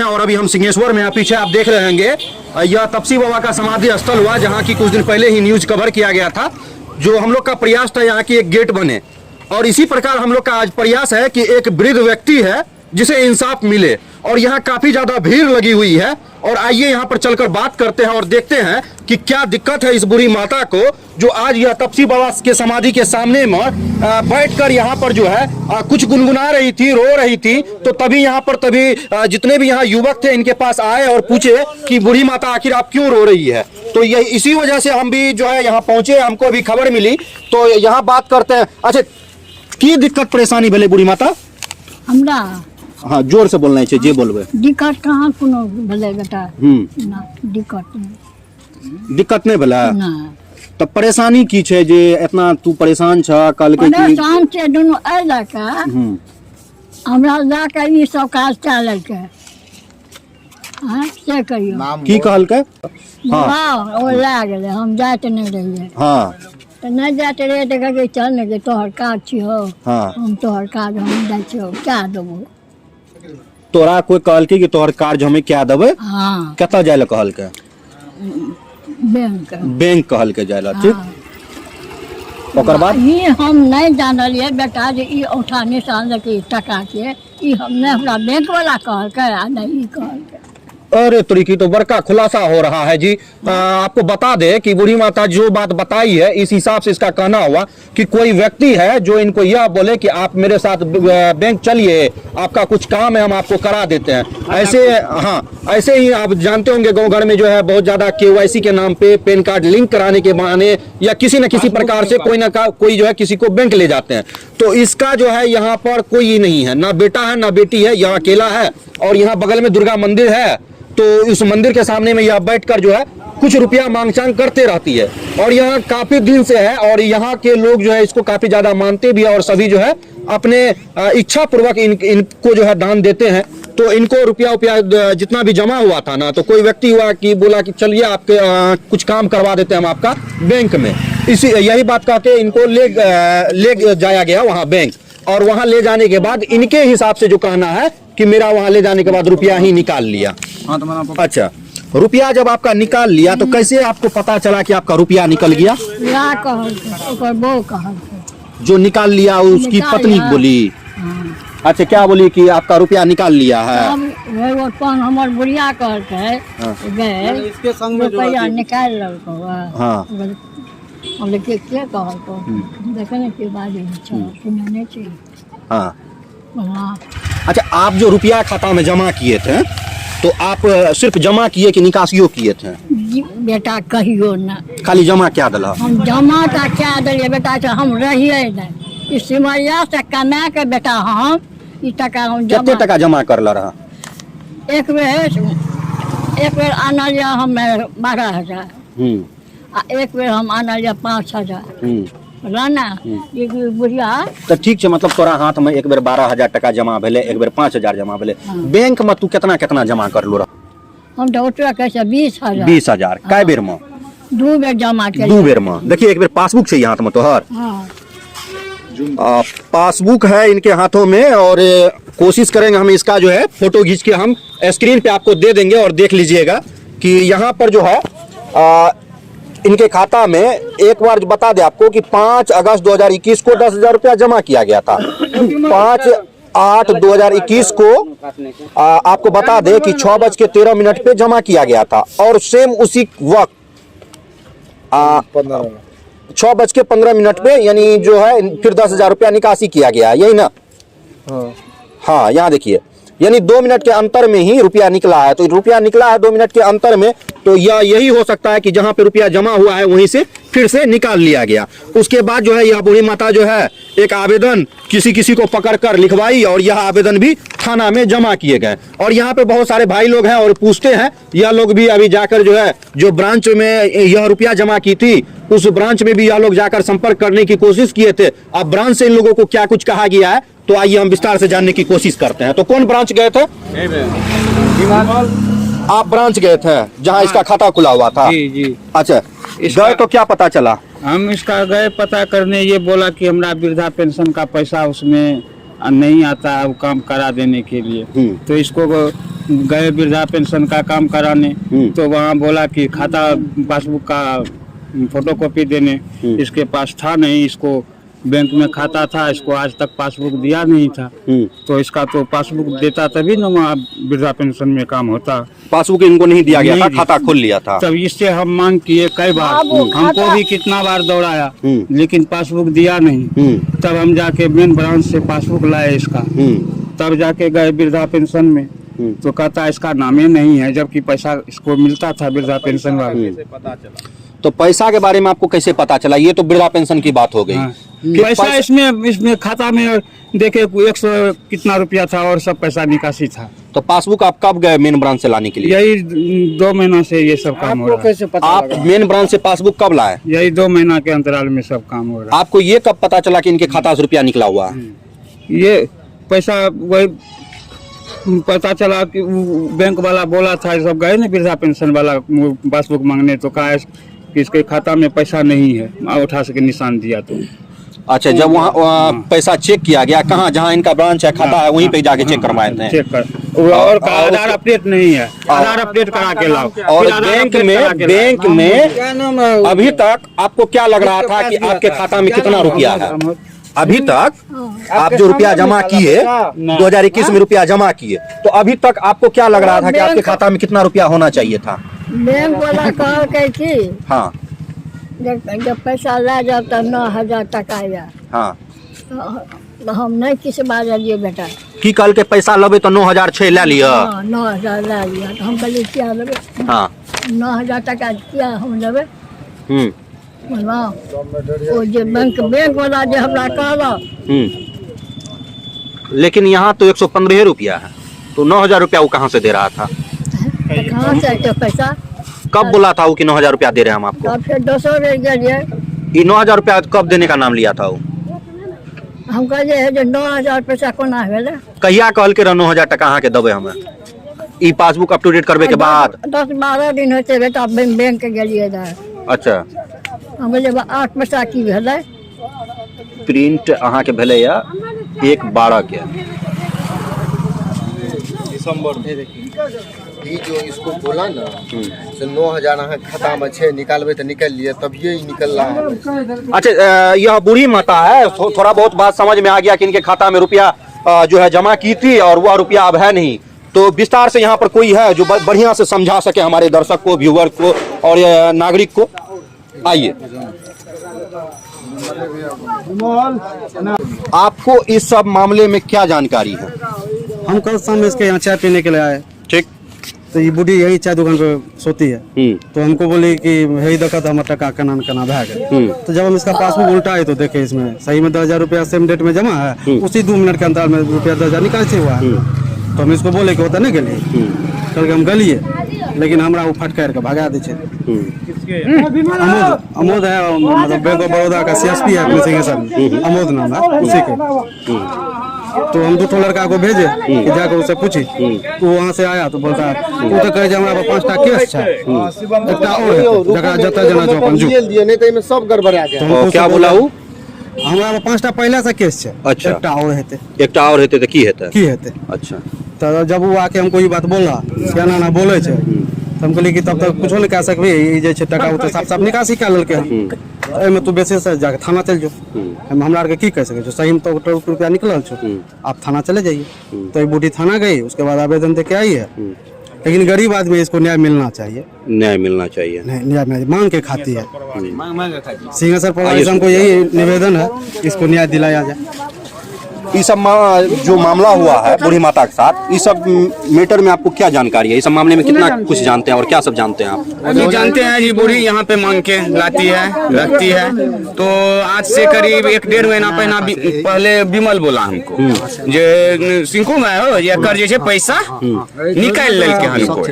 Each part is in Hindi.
हैं और अभी हम सिंहेश्वर में हैं। पीछे आप देख रहे होंगे यह तपसी बाबा का समाधि स्थल हुआ, जहाँ की कुछ दिन पहले ही न्यूज कवर किया गया था। जो हम लोग का प्रयास था यहाँ की एक गेट बने, और इसी प्रकार हम लोग का आज प्रयास है कि एक वृद्ध व्यक्ति है जिसे इंसाफ मिले, और यहाँ काफी ज्यादा भीड़ लगी हुई है। और आइए यहाँ पर चलकर बात करते हैं और देखते हैं कि क्या दिक्कत है इस बुरी माता को, जो आज यह तपसी बाबा के समाधि के सामने में बैठकर यहाँ पर जो है कुछ गुनगुना रही थी, रो रही थी। तो तभी यहाँ पर जितने भी यहाँ युवक थे इनके पास आए और पूछे कि बूढ़ी माता आखिर आप क्यों रो रही है। तो यही इसी वजह से हम भी जो है यहाँ पहुंचे, हमको अभी खबर मिली, तो यहाँ बात करते हैं। अच्छा, की दिक्कत परेशानी भले बूढ़ी माता? हमरा हाँ, जोर से बोलना चाहिए, जे बोलबे। दिक्कत कहाँ कोनो भले बेटा, ना दिक्कत नहीं भला ना। तब परेशानी की छे जे इतना तू परेशान छ? कल के परेशान छे दोनों ए लके हमरा जाके ई सब काज चाले के। हां से कहियो की कहल के? हां ओ ला गेले, हम जाते नहीं रहिए। हां तो नहीं जाते रहे तो कहे चल ने के तोहर काज छी हो। हां हम तोहर काज हम जाय छी, क्या देबो? तोरा कोई कहल के कि तोहर कार्य हमें क्या देबे? हां कता जाय कहल के? बैंक कहल के जाय ठीक। ओकर बाद ये हम नहीं जानलिए बेटा जे ई औठा निशान के टका के, ई हम नहीं, हमरा बैंक वाला कहल के आ नहीं ई कहल के। अरे तरीकी तो बड़का खुलासा हो रहा है जी। आपको बता दे कि बूढ़ी माता जो बात बताई है, इस हिसाब से इसका कहना हुआ कि कोई व्यक्ति है जो इनको यह बोले कि आप मेरे साथ बैंक चलिए, आपका कुछ काम है, हम आपको करा देते हैं। ऐसे हाँ, ऐसे ही आप जानते होंगे गाँव घर में जो है बहुत ज्यादा KYC के नाम पे पैन कार्ड लिंक कराने के बहाने या किसी न किसी प्रकार से कोई जो है किसी को बैंक ले जाते हैं। तो इसका जो है यहाँ पर कोई नहीं है, ना बेटा है ना बेटी है, यहाँ अकेला है। और यहाँ बगल में दुर्गा मंदिर है, तो उस मंदिर के सामने में यह बैठकर जो है कुछ रुपया मांग चांग करते रहती है। और यहाँ काफी दिन से है, और यहाँ के लोग जो है इसको काफी ज्यादा मानते भी है, और सभी जो है अपने इच्छा पूर्वक इनको जो है दान देते हैं। तो इनको रुपया जितना भी जमा हुआ था ना, तो कोई व्यक्ति हुआ कि बोला कि चलिए आपके कुछ काम करवा देते हैं हम आपका बैंक में। यही बात कहते इनको ले जाया गया वहाँ बैंक, और वहाँ ले जाने के बाद इनके हिसाब से जो कहना है कि मेरा वहाँ ले जाने के बाद रुपया ही निकाल लिया। हाँ, तो अच्छा, रुपया जब आपका निकाल लिया तो कैसे आपको पता चला कि आपका रुपया निकल गया? जो निकाल लिया उसकी पत्नी बोली? अच्छा, क्या बोली कि आपका रुपया निकाल लिया है? हमार बुढ़िया कहते इसके संग में रुपया निकाल लो। हाँ, देखने के बाद हाँ। अच्छा, आप जो रुपया खाता में जमा किए थे, तो आप सिर्फ जमा किए कि निकासियो किए थे? बेटा कहियो ना, खाली जमा क्या दिला? हम जमा का क्या दिलिए बेटा, हम रहिए नहीं इस सिमरिया से कमा के बेटा हम ई टका हम जमा। कितने टका जमा कर ला रहा? एक बेर आना लिया हम 12,000, एक बेर हम आना लिया 5,000 राना। एक बुढ़िया तो ठीक है, मतलब तोरा हाथ में एक बेर 12,000 टका जमा भेले, एक बेर 5,000 जमा भेले। बैंक में तू कितना जमा कर लो? हम तो कैसे 20,000। 20,000 कै बेर में? 2 बेर जमा कर। 2 बेर में। देखिए, एक बेर पासबुक चाहिए हाथ में तोहर। पासबुक है इनके हाथों में, और कोशिश करेंगे हम इसका जो है फोटो खींच के हम स्क्रीन पे आपको दे देंगे, और देख लीजिएगा कि यहाँ पर जो है इनके खाता में एक बार बता दे आपको कि 5 अगस्त 2021 को 10,000 रुपया जमा किया गया था। 5/8/2021 को आपको बता दे कि 6:13 पे जमा किया गया था, और सेम उसी वक्त 6:15 पे यानी जो है फिर 10,000 रुपया निकासी किया गया, यही ना? हाँ, यहाँ देखिए, यानी 2 मिनट के अंतर में ही रुपया निकला है। तो रुपया निकला है 2 मिनट के अंतर में, तो यही हो सकता है कि जहां पे रुपया जमा हुआ है वहीं से फिर से निकाल लिया गया। उसके बाद जो है यह बूढ़ी माता जो है एक आवेदन किसी को पकड़ कर लिखवाई, और यह आवेदन भी थाना में जमा किए गए। और यहाँ पे बहुत सारे भाई लोग हैं और पूछते हैं, यह लोग भी अभी जाकर जो है जो ब्रांच में यह रुपया जमा की थी उस ब्रांच में भी यह लोग जाकर संपर्क करने की कोशिश किए थे। अब ब्रांच से इन लोगों को क्या कुछ कहा गया है, तो आइए हम विस्तार से जानने की कोशिश करते हैं। तो कौन ब्रांच गए थे? आप ब्रांच गए थे जहां इसका खाता खुला हुआ था? जी। अच्छा, गए तो क्या पता चला? हम इसका गए पता करने, ये बोला कि हमारा वृद्धा पेंशन का पैसा उसमें नहीं आता है, वो काम करा देने के लिए। तो इसको गए वृद्धा पेंशन का काम कराने, तो वहाँ बोला कि खाता पासबुक का फोटोकॉपी देने, इसके पास था नहीं, इसको बैंक में खाता था, इसको आज तक पासबुक दिया नहीं था। तो इसका तो पासबुक देता तभी ना वहाँ वृद्धा पेंशन में काम होता। पासबुक इनको नहीं दिया गया था, नहीं खाता खोल लिया था। तब इससे हम मांग किए कई बार, हमको भी कितना बार दौड़ाया, लेकिन पासबुक दिया नहीं। तब हम जाके मेन ब्रांच से पासबुक लाए इसका, तब जाके गए वृद्धा पेंशन में, तो कहता इसका नाम ही नहीं है, जबकि पैसा इसको मिलता था वृद्धा पेंशन वाले। तो पैसा के बारे में आपको कैसे पता चला? ये तो वृद्धा पेंशन की बात हो गई। हाँ। पैसा इसमें खाता में देखे 100 कितना रुपया था और सब पैसा निकासी था। तो पासबुक आप कब गए मेन ब्रांच से लाने के लिए? यही 2 महीना से ये सब काम हो रहा है। आप मेन ब्रांच से पासबुक कब लाए? यही 2 महीना के अंतराल में सब काम हो रहा है। आपको ये कब पता चला कि इनके खाता से रुपया निकला हुआ है? ये पैसा वही पता चला कि बैंक वाला बोला था, सब गए ना वृद्धा पेंशन वाला पासबुक मांगने, तो कहा कि इसके खाता में पैसा नहीं है, उठा सके निशान दिया। तो अच्छा, जब वहाँ पैसा चेक किया गया, कहाँ जहाँ इनका ब्रांच है, खाता है, वहीं पे जाके चेक करवाए थे? चेक कर, और आधार अपडेट नहीं है, आधार अपडेट करा के लाओ। और बैंक में अभी तक आपको क्या लग रहा था कि आपके खाता में कितना रुपया है? अभी तक आप जो रुपया जमा किए, 2021 में रुपया जमा किए, तो अभी तक आपको क्या लग रहा था कि आपके खाता में कितना रुपया होना चाहिए था? बैंक वाला कह कि हाँ, जब पैसा ला जाओ तो 9,000 टका या। हाँ, तो हम नहीं किस बात लिए बेटा की कल के पैसा लबे तो 9,006 ले लिया। 9,000 ला लिया, तो हम कहलिए क्या लेबे? हाँ, 9,000 टका क्या हम लेबे? वो जो बैंक वाला जो हमरा कहला, लेकिन यहाँ तो 115 रुपया है, तो 9,000 रुपया वो कहाँ से दे रहा था? कहाँ से तो पैसा कब बोला था वो कि 9,000 रुपया दे रहे हैं हम आपको? तब फिर 200 ले गए। ये 9,000 रुपया कब देने का नाम लिया था वो? हम कहलिए जो 9,000 पैसा कोना भेले? कहिया कहल के 9,000 टका अहाँ के देबे हमें? ई पासबुक अप टू डेट करबे के बाद 10-12 दिन होते बेटा बैंक के गेलिए रहे। अच्छा, हम बोले 8 पैसा की भेले? प्रिंट अहाँ के भेले या 1/12 के दिसंबर में ई जो इसको बोला ना से 9,000 अहाँ खाता में छे, निकालबे तो निकल लिए, तब ये निकल रहा है। अच्छा, यह बूढ़ी माता है, थोड़ा बहुत बात समझ में आ गया कि इनके खाता में रुपया जो है जमा की थी और वह रुपया अब है नहीं। तो विस्तार से यहाँ पर कोई है जो बढ़िया से समझा सके हमारे दर्शक को, व्यूअर को और नागरिक को? आइए, आपको इस सब मामले में क्या जानकारी है? हम कल शाम में इसके यहाँ चाय पीने के लिए आए, ठीक, तो ये बूढ़ी यही चाय दुकान पे सोती है। तो हमको बोली कि यही देखा था हमारा टका कना भाग गए। तो जब हम इसका पासबुक उल्टाए तो देखे इसमें सही में 10,000 रुपया सेम डेट में जमा है, उसी 2 मिनट के अंतर में रुपया 10,000 निकाल से हुआ है। तो हम इसको बोले कि होता नहीं गलिए, कल के हम गलिए, लेकिन हमरा वो फटकार के भगा दे। अमोद है, मतलब बैंक ऑफ बड़ौदा का CSP है अपने सिंहेश्वर, अमोद नाम है उसी के। तो हम 2 लड़का को भेजे कि जाकर उससे पूछी, तो वहाँ से आया तो बोलता वो तो कहे हमारा 5टा केस है, एकटा और है जगह जता जना जो अपन जेल दिए नहीं तो इनमें सब गड़बड़ा गया। तो क्या बोला वो? हमारा 5टा पहले से केस है। अच्छा, एकटा और हेते, एकटा और हेते तो की हेते? अच्छा, तो जब वो आके हमको ये बात बोला क्या ना बोले छे, तो हम कहली कि तब तक कुछो नहीं कह सकबे, ई जे छे टका तो साफ निकासी कर लेलके हम, एमे तू बेसी से जाके थाना चल जो। हम हमरा आर के की कह सके जो सही में तो रुपया निकलल छो, आप थाना चले जाइए। तो एक बूढ़ी थाना गई, उसके बाद आवेदन दे के आई है। लेकिन गरीब आदमी इसको न्याय मिलना चाहिए, न्याय मिलना चाहिए, न्याय मांग के खाती है। सिंहेश्वर प्रशासन को यही निवेदन है, इसको न्याय दिलाया जाए। ये सब जो मामला हुआ है बूढ़ी माता के साथ, ये सब मैटर में आपको क्या जानकारी है? इस सब मामले में कितना कुछ जानते हैं और क्या सब जानते हैं आप? अभी जानते हैं जी, बूढ़ी यहाँ पे मांग के लाती है, रखती है। तो आज से करीब 1-1.5 महीना पहले विमल बोला हमको जे सिंकू में हो ये कर जे पैसा निकाल लेके हमको,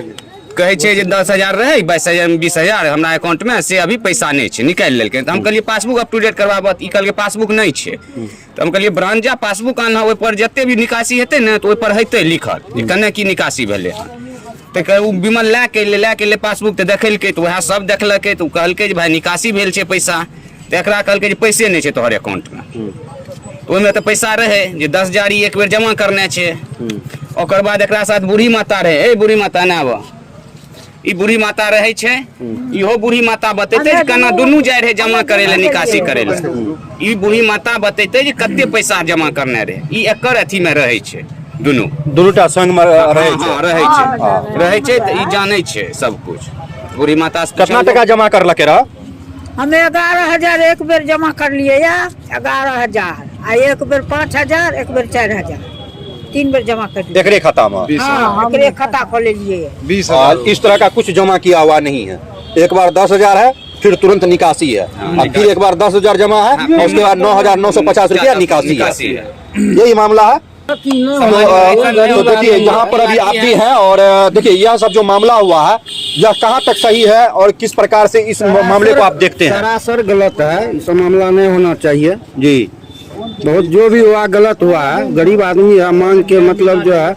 कहे छे जे 10,000 रहे 22,000 20,000 हमरा अकाउंट में से अभी पैसा नहीं छे, निकाल लेलके। तो हम कहलिए पासबुक अप टू डेट करवाबत, ई कल के पासबुक नहीं छे। तो हम कहलिए ब्रांच जा पासबुक आना, ओइ पर जते भी निकासी हेते ने तो ओइ पर हेते लिखल जे कने की निकासी भेले हन। तो कहे विमल ला के ले पासबुक तो देखलके, तो वह सब देखलके, तो कहलके जे भाई निकासी भेल छे पैसा, तो एकरा कहलके जे पैसे नहीं छे तोहर अकाउंट में। तो ओहिमे तो पैसा रहे जे 10,000 एक बेर जमा करने छे। ओकर बाद एकरा साथ बूढ़ी माता रहे, ए बूढ़ी माता ना आबऽ, ई बूढ़ी माता रहे छे, इहो बूढ़ी माता बतेते जे केना दुनू जाय रहे जमा करे ले, निकासी करे ले। ई बूढ़ी माता बतेते जे कते पैसा जमा करने रहे, ई एकर अथी में रहे छे, दुनूटा संग में रहे छै। हाँ, रहे छे त ई जाने छे सब कुछ। बूढ़ी माता से कितना टका जमा करलके रहा? हमें 11,000 एक बेर जमा कर लिए या 11,000 आ एक बेर 5,000 एक बेर 4,000 3 बेर जमा कर लिए। एकरे खाता में? हाँ, एकरे खाता खोले लिए। 20,000। इस तरह का कुछ जमा किया हुआ नहीं है? एक बार 10,000 है, फिर तुरंत निकासी है, और फिर एक बार 10,000 जमा है, और उसके बाद 9,950 रुपया निकासी है। यही मामला है। तो देखिए यहाँ पर अभी आप भी हैं, और देखिए यह सब जो मामला हुआ है यह कहाँ तक सही है और किस प्रकार से इस मामले को आप देखते हैं? सरासर गलत है, इस मामला नहीं होना चाहिए जी। बहुत जो भी हुआ गलत हुआ है। गरीब आदमी है, मांग के मतलब जो है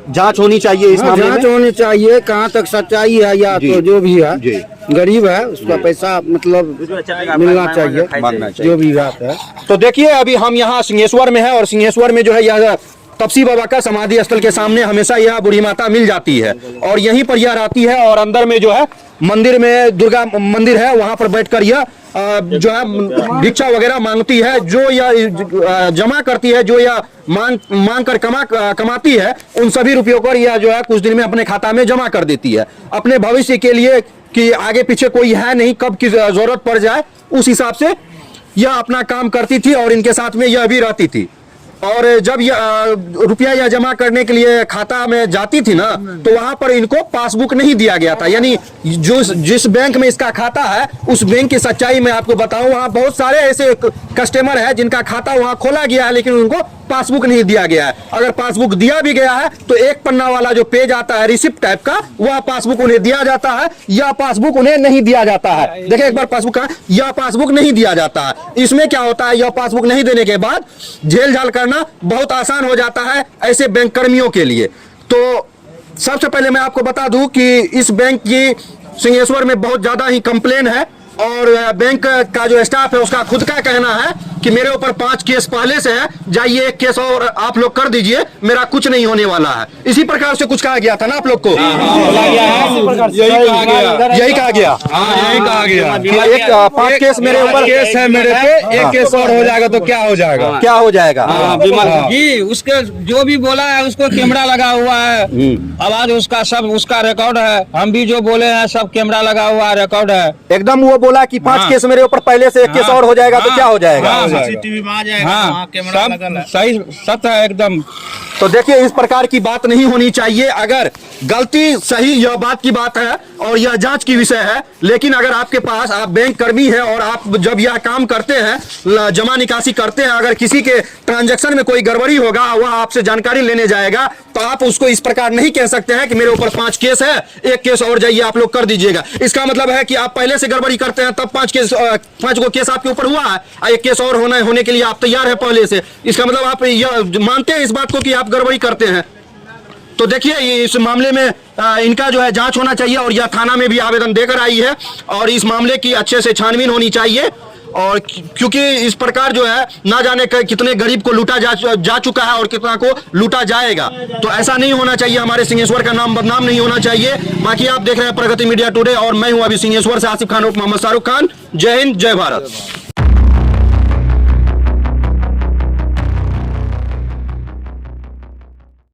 जांच होनी चाहिए इस मामले में। जांच होनी चाहिए, कहाँ तक सच्चाई है या तो जो भी है जी। गरीब है उसका पैसा मतलब मिलना चाहिए, मांगना चाहिए, जो भी बात है। तो देखिए अभी हम यहाँ सिंहेश्वर में हैं, और सिंहेश्वर में जो है यह तपसी बाबा का समाधि स्थल के सामने हमेशा यह बूढ़ी माता मिल जाती है, और यहीं पर यह रहती है, और अंदर में जो है मंदिर में दुर्गा मंदिर है, वहां पर बैठकर यह जो है भिक्षा वगैरह मांगती है। जो यह जमा करती है, जो यह मांग कर कमाती है, उन सभी रुपयों को यह जो है कुछ दिन में अपने खाता में जमा कर देती है, अपने भविष्य के लिए कि आगे पीछे कोई है नहीं, कब की जरूरत पड़ जाए उस हिसाब से यह अपना काम करती थी, और इनके साथ में यह भी रहती थी। और जब रुपया यह जमा करने के लिए खाता में जाती थी ना, तो वहां पर इनको पासबुक नहीं दिया गया था। यानी जो जिस बैंक में इसका खाता है, उस बैंक की सच्चाई मैं आपको बताऊं, वहां बहुत सारे ऐसे कस्टमर हैं जिनका खाता वहां खोला गया है, लेकिन उनको पासबुक नहीं दिया गया है। अगर पासबुक दिया भी गया है तो एक पन्ना वाला जो पेज आता है रिसिप्ट टाइप का, वह पासबुक उन्हें दिया जाता है, या पासबुक उन्हें नहीं दिया जाता है। देखिए एक बार पासबुक का, यह पासबुक नहीं दिया जाता है। इसमें क्या होता है, यह पासबुक नहीं देने के बाद झेल झाल करना बहुत आसान हो जाता है ऐसे बैंक कर्मियों के लिए। तो सबसे पहले मैं आपको बता दूं कि इस बैंक की सिंहेश्वर में बहुत ज्यादा ही कंप्लेन है, और बैंक का जो स्टाफ है उसका खुद का कहना है कि मेरे ऊपर 5 केस पहले से है, जाइए 1 केस और आप लोग कर दीजिए, मेरा कुछ नहीं होने वाला है। इसी प्रकार से कुछ कहा गया था ना आप लोग को? यही कहा गया कि 5 केस मेरे ऊपर केस है मेरे पे, 1 केस और हो जाएगा तो क्या हो जाएगा? क्या हो जाएगा? जी उसके जो भी बोला है उसको कैमरा लगा हुआ है, आवाज उसका सब उसका रिकॉर्ड है, हम भी जो बोले हैं सब कैमरा लगा हुआ है, रिकॉर्ड है एकदम। वो बोला कि 5 केस मेरे ऊपर पहले से 1 केस और हो जाएगा तो क्या हो जाएगा? सीसीटीवी में आ जाएगा, वहाँ कैमरा लगल है। सही सत्य है एकदम। तो देखिए इस प्रकार की बात नहीं होनी चाहिए। अगर गलती सही यह बात की बात है और यह जांच की विषय है, लेकिन अगर आपके पास आप बैंक कर्मी है और आप जब यह काम करते हैं, जमा निकासी करते हैं, अगर किसी के ट्रांजैक्शन में कोई गड़बड़ी होगा, वह आपसे जानकारी लेने जाएगा, तो आप उसको इस प्रकार नहीं कह सकते हैं कि मेरे ऊपर 5 केस है, 1 केस और जाइए आप लोग कर दीजिएगा। इसका मतलब है कि आप पहले से गड़बड़ी करते हैं, तब 5 गो केस आपके ऊपर हुआ है, 1 केस और होने के लिए आप तैयार है पहले से। इसका मतलब आप यह मानते हैं इस बात को कि आप गड़बड़ी करते हैं। तो देखिए इस मामले में इनका जो है जांच होना चाहिए, और यह थाना में भी आवेदन देकर आई है, और इस मामले की अच्छे से छानबीन होनी चाहिए। और क्योंकि इस प्रकार जो है ना जाने कितने गरीब को लूटा जा चुका है और कितना को लूटा जाएगा, तो ऐसा नहीं होना चाहिए। हमारे सिंहेश्वर का नाम बदनाम नहीं होना चाहिए। बाकी आप देख रहे हैं प्रगति मीडिया टुडे, और मैं हूं अभी सिंहेश्वर से आसिफ खान उर्फ मोहम्मद शाहरुख खान। जय हिंद, जय भारत।